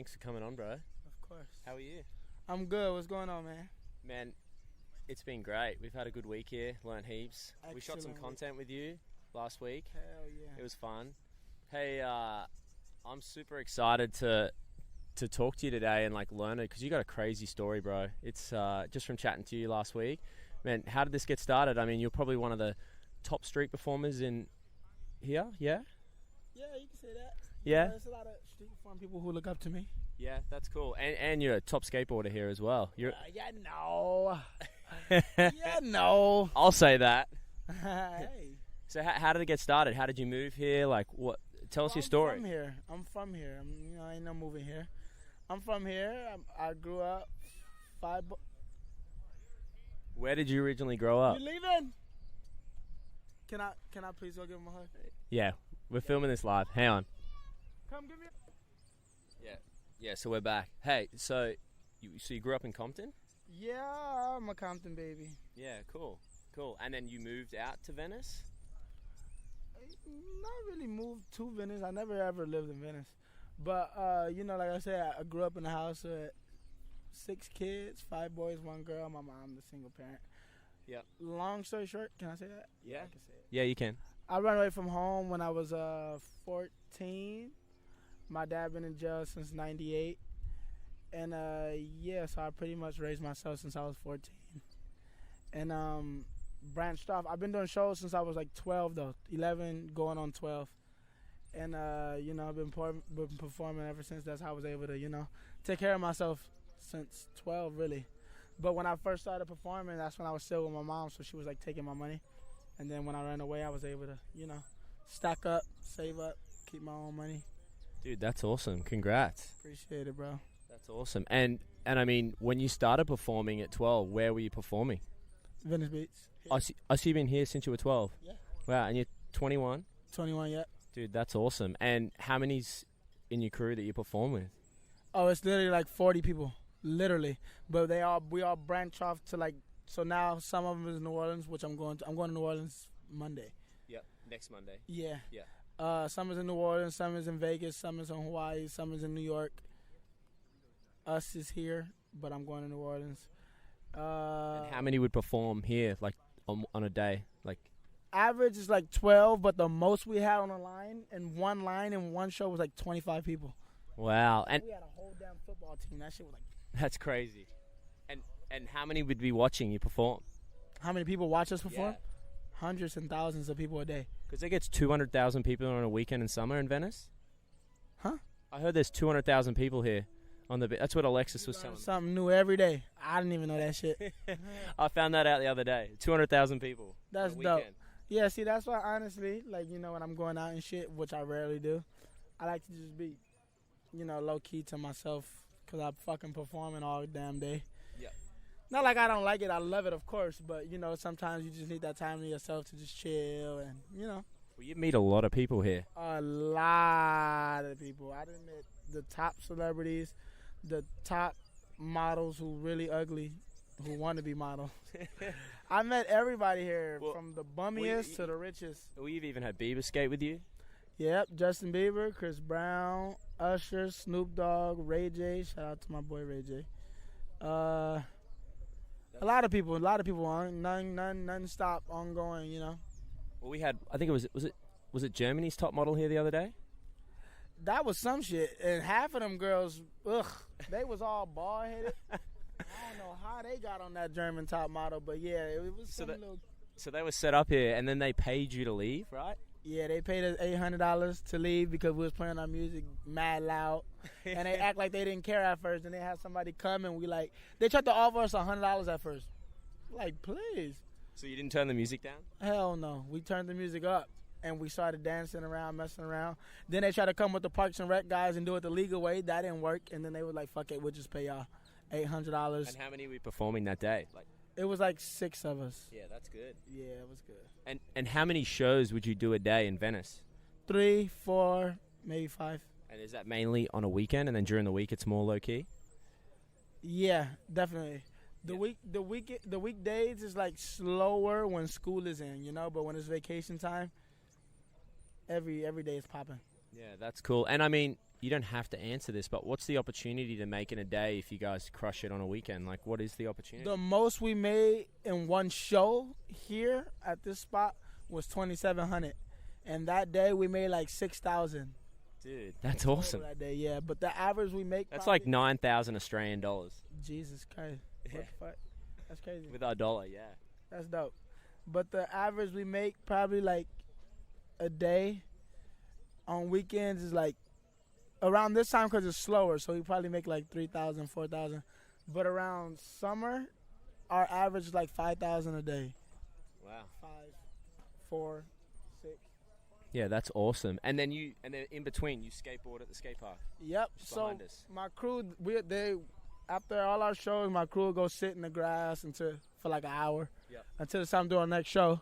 Thanks for coming on, bro. Of course. How are you? I'm good. What's going on, man? Man, it's been great. We've had a good week here, learned heaps. We shot some content with you last week. Hell yeah. It was fun. Hey, I'm super excited to talk to you today and like learn it because you got a crazy story, bro. It's just from chatting to you last week. Man, how did this get started? I mean, you're probably one of the top street performers in here, yeah? Yeah, you can say that. Yeah? There's a lot of street perform people who look up to me. Yeah, that's cool. And you're a top skateboarder here as well. You're no. Yeah, no. I'll say that. Hey. So how did it get started? How did you move here? Like, what? Tell us your story. I'm from here. I ain't no moving here. I'm from here. I grew up Where did you originally grow up? You leaving? Can I please go give him a hug? Yeah, we're filming this live. Hang on. Come give me. Yeah. So we're back. Hey, so you grew up in Compton? Yeah, I'm a Compton baby. Yeah, cool. And then you moved out to Venice? Not really moved to Venice. I never ever lived in Venice. But, like I said, I grew up in a house with 6 kids, 5 boys, 1 girl. My mom, the single parent. Yeah. Long story short, can I say that? Yeah. I can say it. Yeah, you can. I ran away from home when I was 14. My dad been in jail since 98. And, so I pretty much raised myself since I was 14. And, branched off. I've been doing shows since I was like 12 though, 11 going on 12, and I've been performing ever since. That's how I was able to take care of myself since 12 really. But when I first started performing, that's when I was still with my mom, so she was like taking my money. And then when I ran away, I was able to stack up, save up, keep my own money. Dude, that's awesome. Congrats. Appreciate it, bro. That's awesome. And I mean, when you started performing at 12, where were you performing? Venice Beach. I see you've been here since you were 12. Yeah. Wow, and you're 21? 21, yeah. Dude, that's awesome. And how many's in your crew that you perform with? Oh, it's literally like 40 people, literally. But we all branch off to so now some of them is New Orleans, which I'm going to New Orleans Monday. Yeah, next Monday. Yeah. Yeah. Some is in New Orleans, some is in Vegas, some is in Hawaii, some is in New York. Us is here, but I'm going to New Orleans. And how many would perform here, like, on a day? Like, average is like 12, but the most we had on a line in one show was like 25 people. Wow. And we had a whole damn football team. That shit was like... That's crazy. And how many would be watching you perform? How many people watch us perform? Yeah. Hundreds and thousands of people a day. Because it gets 200,000 people on a weekend in summer in Venice? Huh? I heard there's 200,000 people here. That's what Alexis was telling me. Something new every day. I didn't even know that shit. I found that out the other day. 200,000 people. That's dope. Yeah, see, that's why, honestly, when I'm going out and shit, which I rarely do, I like to just be, low-key to myself because I'm fucking performing all damn day. Yeah. Not like I don't like it. I love it, of course, but, sometimes you just need that time to yourself to just chill and, Well, you meet a lot of people here. A lot of people. I done met the top celebrities, the top models who really ugly, who want to be models. I met everybody here, from the bummiest to the richest. We've even had Bieber skate with you. Yep, Justin Bieber, Chris Brown, Usher, Snoop Dogg, Ray J. Shout out to my boy Ray J. A lot of people on non-stop, ongoing, Well, we had, I think was it Germany's top model here the other day? That was some shit, and half of them girls, they was all bald-headed. I don't know how they got on that German top model, but yeah, it was So they were set up here, and then they paid you to leave, right? Yeah, they paid us $800 to leave because we was playing our music mad loud, and they act like they didn't care at first, and they had somebody come, and they tried to offer us $100 at first. Like, please. So you didn't turn the music down? Hell no. We turned the music up. And we started dancing around, messing around. Then they tried to come with the Parks and Rec guys and do it the legal way. That didn't work. And then they were like, fuck it, we'll just pay y'all $800. And how many were we performing that day? It was like 6 of us. Yeah, that's good. Yeah, it was good. And how many shows would you do a day in Venice? 3, 4, maybe 5. And is that mainly on a weekend, and then during the week it's more low-key? Yeah, definitely. The weekdays is like slower when school is in, but when it's vacation time, every day is popping. Yeah, that's cool. And I mean, you don't have to answer this, but what's the opportunity to make in a day if you guys crush it on a weekend? Like, what is the opportunity? The most we made in one show here at this spot was 2,700, and that day we made like 6,000. Dude, that's awesome. That day, yeah. But the average we make, that's like 9,000 Australian dollars. Jesus Christ, Yeah. what the fuck? That's crazy. With our dollar, yeah. That's dope. But the average we make probably like a day on weekends is like around this time because it's slower, so we probably make like 3,000, 4,000. But around summer, our average is like 5,000 a day. Wow. 5, 4, 6. Yeah, that's awesome. And then in between, you skateboard at the skate park. Yep. Just So behind us. my crew, after all our shows, my crew will go sit in the grass for like an hour. Yep. Until it's time to do our next show.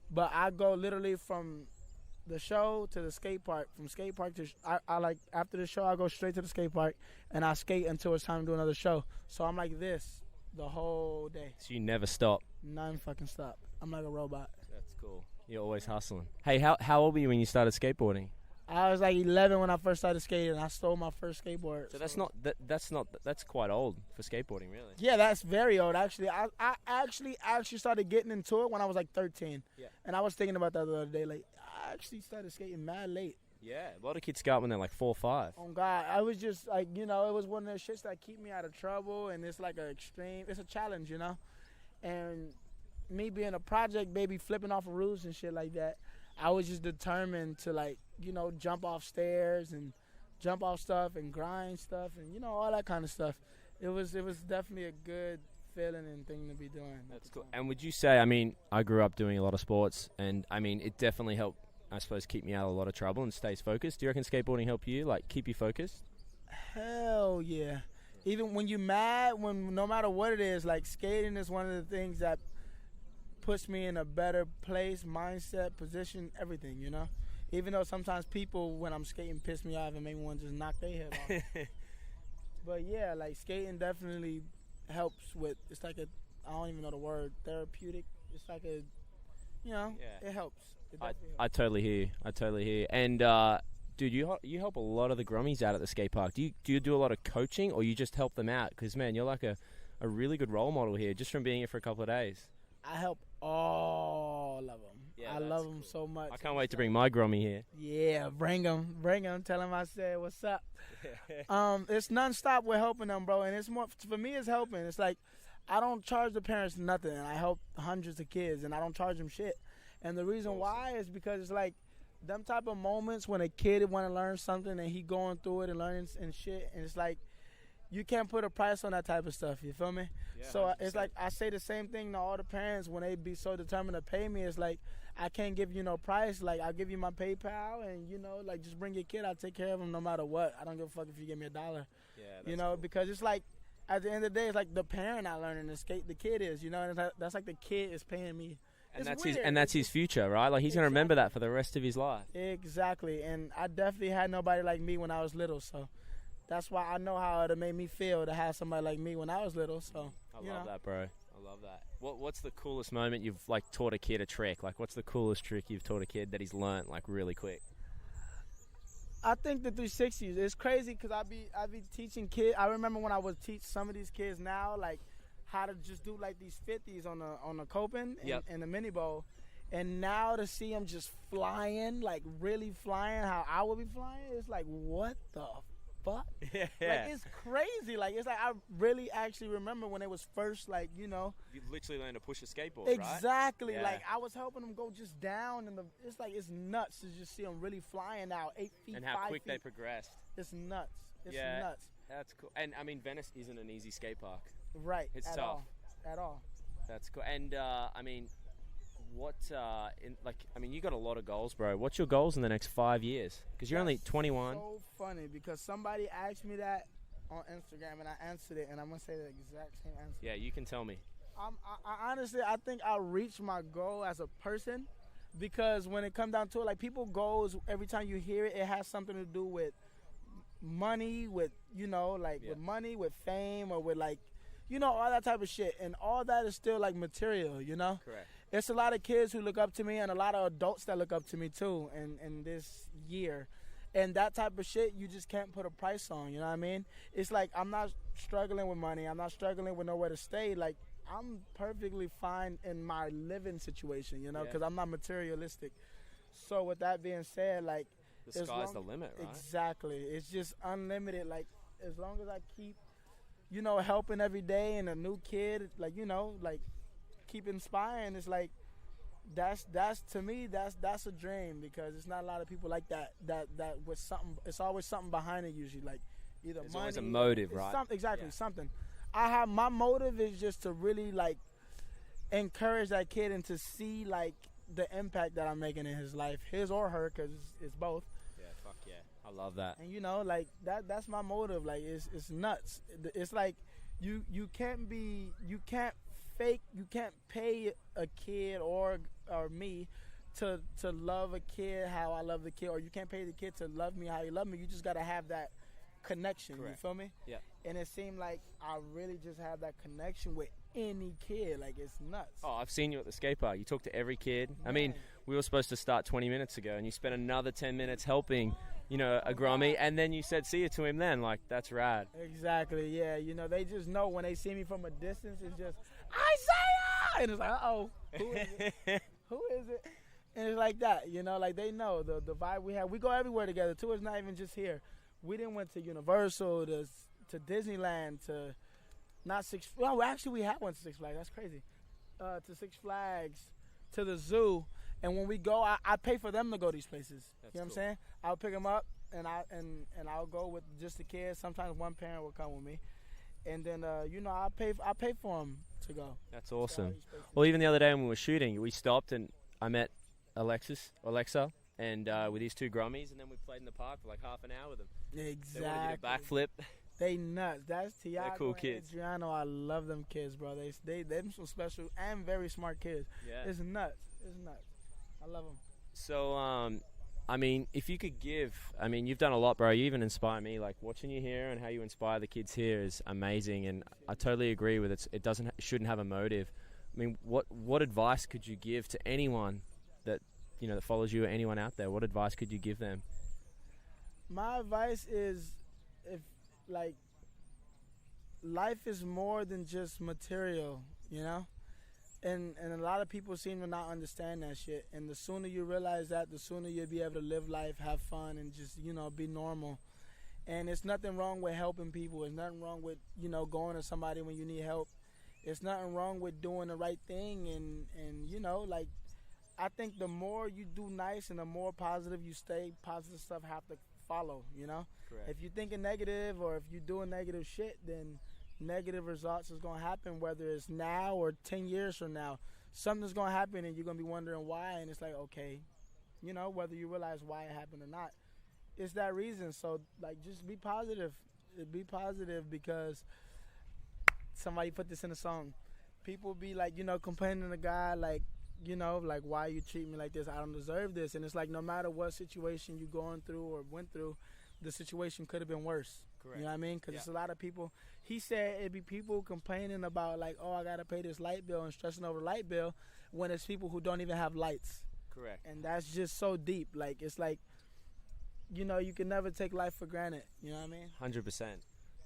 But I go literally from the show to the skate park. From skate park to I like after the show I go straight to the skate park and I skate until it's time to do another show. So I'm like this the whole day. So you never stop. None fucking stop. I'm like a robot. That's cool. You're always hustling. Hey, how old were you when you started skateboarding? I was like 11 when I first started skating. I stole my first skateboard. So that's quite old for skateboarding, really. Yeah, that's very old actually. I actually started getting into it when I was like 13. Yeah. And I was thinking about that the other day. Like I actually started skating mad late. Yeah, a lot of kids start when they're like 4 or 5. Oh God, I was just like, it was one of those shits that keep me out of trouble, and it's like it's a challenge, and me being a project baby, flipping off of roofs and shit like that, I was just determined to like, jump off stairs and jump off stuff and grind stuff and all that kind of stuff. It was definitely a good feeling and thing to be doing. That's cool. And would you say, I mean, I grew up doing a lot of sports, and I mean, it definitely helped, I suppose, keep me out of a lot of trouble and stays focused. Do you reckon skateboarding help you, like, keep you focused? Hell yeah. Even when you're mad, no matter what it is, like skating is one of the things that puts me in a better place, mindset, position, everything, Even though sometimes people, when I'm skating, piss me off and make me want to just knock their head off. But yeah, like skating definitely helps with, it's like I don't even know the word, therapeutic. It's like it helps. I totally hear you. And, dude, you help a lot of the grummies out at the skate park. Do you do a lot of coaching, or you just help them out? Because, man, you're like a really good role model here just from being here for a couple of days. I help all of them. Yeah, I love them so much. I can't wait to bring my grummy here. Yeah, bring them. Tell them I said, what's up? It's nonstop with helping them, bro. And it's more, for me, it's helping. It's like, I don't charge the parents nothing. And I help hundreds of kids, and I don't charge them shit. And the reason why is because it's like, them type of moments when a kid want to learn something and he going through it and learning and shit, and it's like, you can't put a price on that type of stuff, you feel me? Yeah, so 100%. It's like, I say the same thing to all the parents when they be so determined to pay me. It's like, I can't give you no price. Like, I'll give you my PayPal, and, like, just bring your kid. I'll take care of him no matter what. I don't give a fuck if you give me $1. Yeah, that's cool. Because it's like, at the end of the day, it's like the parent not learning to skate, the kid is, and that's like the kid is paying me. And that's his future, right? Like, he's going to remember that for the rest of his life. Exactly. And I definitely had nobody like me when I was little, so that's why I know how it made me feel to have somebody like me when I was little. So I love that, bro. I love that. What's the coolest moment you've like taught a kid a trick? Like, what's the coolest trick you've taught a kid that he's learnt like really quick? I think the 360s. It's crazy because I be teaching kids. I remember when I would teach some of these kids now, like, how to just do like these 50s on the coping and the mini bowl, and now to see them just flying, like really flying how I would be flying, it's like, what the fuck? Yeah. Like, it's crazy. Like, it's like I really actually remember when it was first, like, You literally learned to push a skateboard, exactly. Right? Like, I was helping them go just down, and it's like, it's nuts to just see them really flying now, 8 feet, and how 5 quick feet. they progressed. It's nuts. It's nuts. That's cool. And I mean, Venice isn't an easy skate park. Right. It's at tough. At all. That's cool. And I mean, you got a lot of goals, bro. What's your goals in the next 5 years? Because you're only 21. So funny because somebody asked me that on Instagram and I answered it, and I'm gonna say the exact same answer. Yeah, you can tell me. I honestly, I think I'll reach my goal as a person, because when it comes down to it, like, people goals, every time you hear it, it has something to do with money, with with money, with fame, or with like, all that type of shit, and all that is still like material, Correct. It's a lot of kids who look up to me, and a lot of adults that look up to me too in this year, And that type of shit, you just can't put a price on. You know what I mean? It's like I'm not struggling with money. I'm not struggling with nowhere to stay. Like, I'm perfectly fine in my living situation, you know, because I'm not materialistic. So with that being said, like, the sky's the limit, right? Exactly. It's just unlimited. Like, as long as I keep, you know, helping every day and a new kid, like, you know, like, keep inspiring, it's like, that's to me, that's a dream, because it's not a lot of people like that with something. It's always something behind it usually, like either There's money, always a motive, right? Exactly, something. I have, my motive is just to really like encourage that kid and to see like the impact that I'm making in his life, his or her, because it's both. Yeah, fuck yeah, I love that. And you know, like that's my motive. Like, it's nuts. It's like you can't pay a kid or me to love a kid how I love the kid, or you can't pay the kid to love me how you love me. You just gotta have that connection. Correct. You feel me? Yeah. And it seemed like I really just have that connection with any kid. Like, it's nuts. Oh, I've seen you at the skatepark. You talk to every kid. Man. I mean, we were supposed to start 20 minutes ago, and you spent another 10 minutes helping, you know, a Grommy, and then you said see you to him then. Like, that's rad. Exactly, yeah. You know, they just know when they see me from a distance, it's just, Isiah! And it's like, uh-oh, who is it? Who is it? And it's like that, you know, like they know the vibe we have. We go everywhere together, too. It's not even just here. We didn't went to Universal, to Disneyland, to not Six. Well, actually, we had one to Six Flags. That's crazy. To Six Flags, to the zoo, and when we go, I pay for them to go these places. That's you know what cool. I'm saying? I'll pick them up, and I'll go with just the kids. Sometimes one parent will come with me, and then you know, I pay for them to go. That's awesome. Well, even the other day when we were shooting, we stopped and I met Alexa, and with these two Grommies, and then we played in the park for like half an hour with them. Exactly. They want to do a backflip. They nuts. That's Tiago. They're cool and kids. Adriano, I love them kids, bro. Them some special and very smart kids. Yeah. It's nuts. It's nuts. I love them. So, I mean, if you could give, I mean, you've done a lot, bro. You even inspire me. Like, watching you here and how you inspire the kids here is amazing, and I totally agree with it. It shouldn't have a motive. I mean, what advice could you give to anyone that, you know, that follows you, or anyone out there? What advice could you give them? My advice is, if, like, life is more than just material, you know? And a lot of people seem to not understand that shit. And the sooner you realize that, the sooner you'll be able to live life, have fun, and just, you know, be normal. And it's nothing wrong with helping people. There's nothing wrong with, you know, going to somebody when you need help. There's nothing wrong with doing the right thing. And you know, like, I think the more you do nice and the more positive you stay, positive stuff have to follow, you know? Correct. If you're thinking negative, or if you're doing negative shit, then negative results is going to happen, whether it's now or 10 years from now. Something's going to happen and you're going to be wondering why, and it's like, okay, you know, whether you realize why it happened or not, it's that reason. So, like, just be positive. Be positive, because somebody put this in a song. People be like, you know, complaining to God, like, you know, like, why you treat me like this? I don't deserve this. And it's like, no matter what situation you're going through or went through, the situation could have been worse. Correct. You know what I mean? Because it's a lot of people. He said it'd be people complaining about, like, oh, I got to pay this light bill, and stressing over the light bill, when it's people who don't even have lights. Correct. And that's just so deep. Like, it's like, you know, you can never take life for granted. You know what I mean? 100%.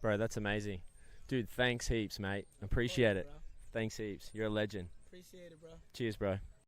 Bro, that's amazing. Dude, thanks heaps, mate. Appreciate it. Bro. Thanks heaps. You're a legend. Appreciate it, bro. Cheers, bro.